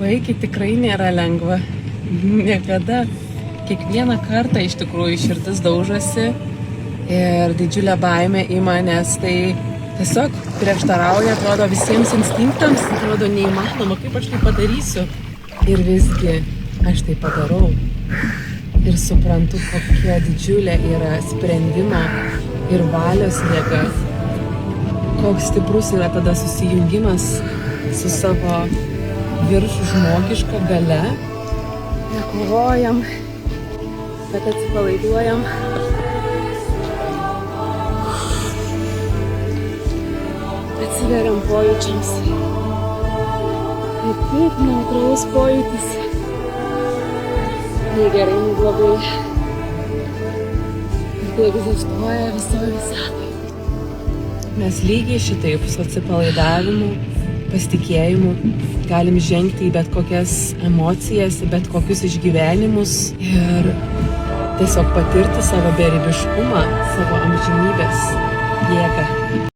Baigti tikrai nėra lengva. Niekada. Kiekvieną kartą iš tikrųjų širdis daužosi ir didžiulė baimė ima, nes tai tiesiog prieštarauja, atrodo, visiems instinktams, atrodo neįmanoma, kaip aš tai padarysiu. Ir visgi aš tai padarau. Ir suprantu, kokia didžiulė yra sprendimo ir valios jėga. Koks stiprus yra tada susijungimas su savo viršų žmogiška galia. Nekovojam, bet atsipalaiduojam. Atsiveriam pojūčiams. Ir taip neutralus pojūtis. Nei gerai, nei blogai. Ir tai egzistuoja visoje visatoje. Mes lygiai šitaip su atsipalaidavimu, pasitikėjimu galim žengti į bet kokias emocijas, į bet kokius išgyvenimus ir tiesiog patirti savo beribiškumą, savo amžinybės jėgą.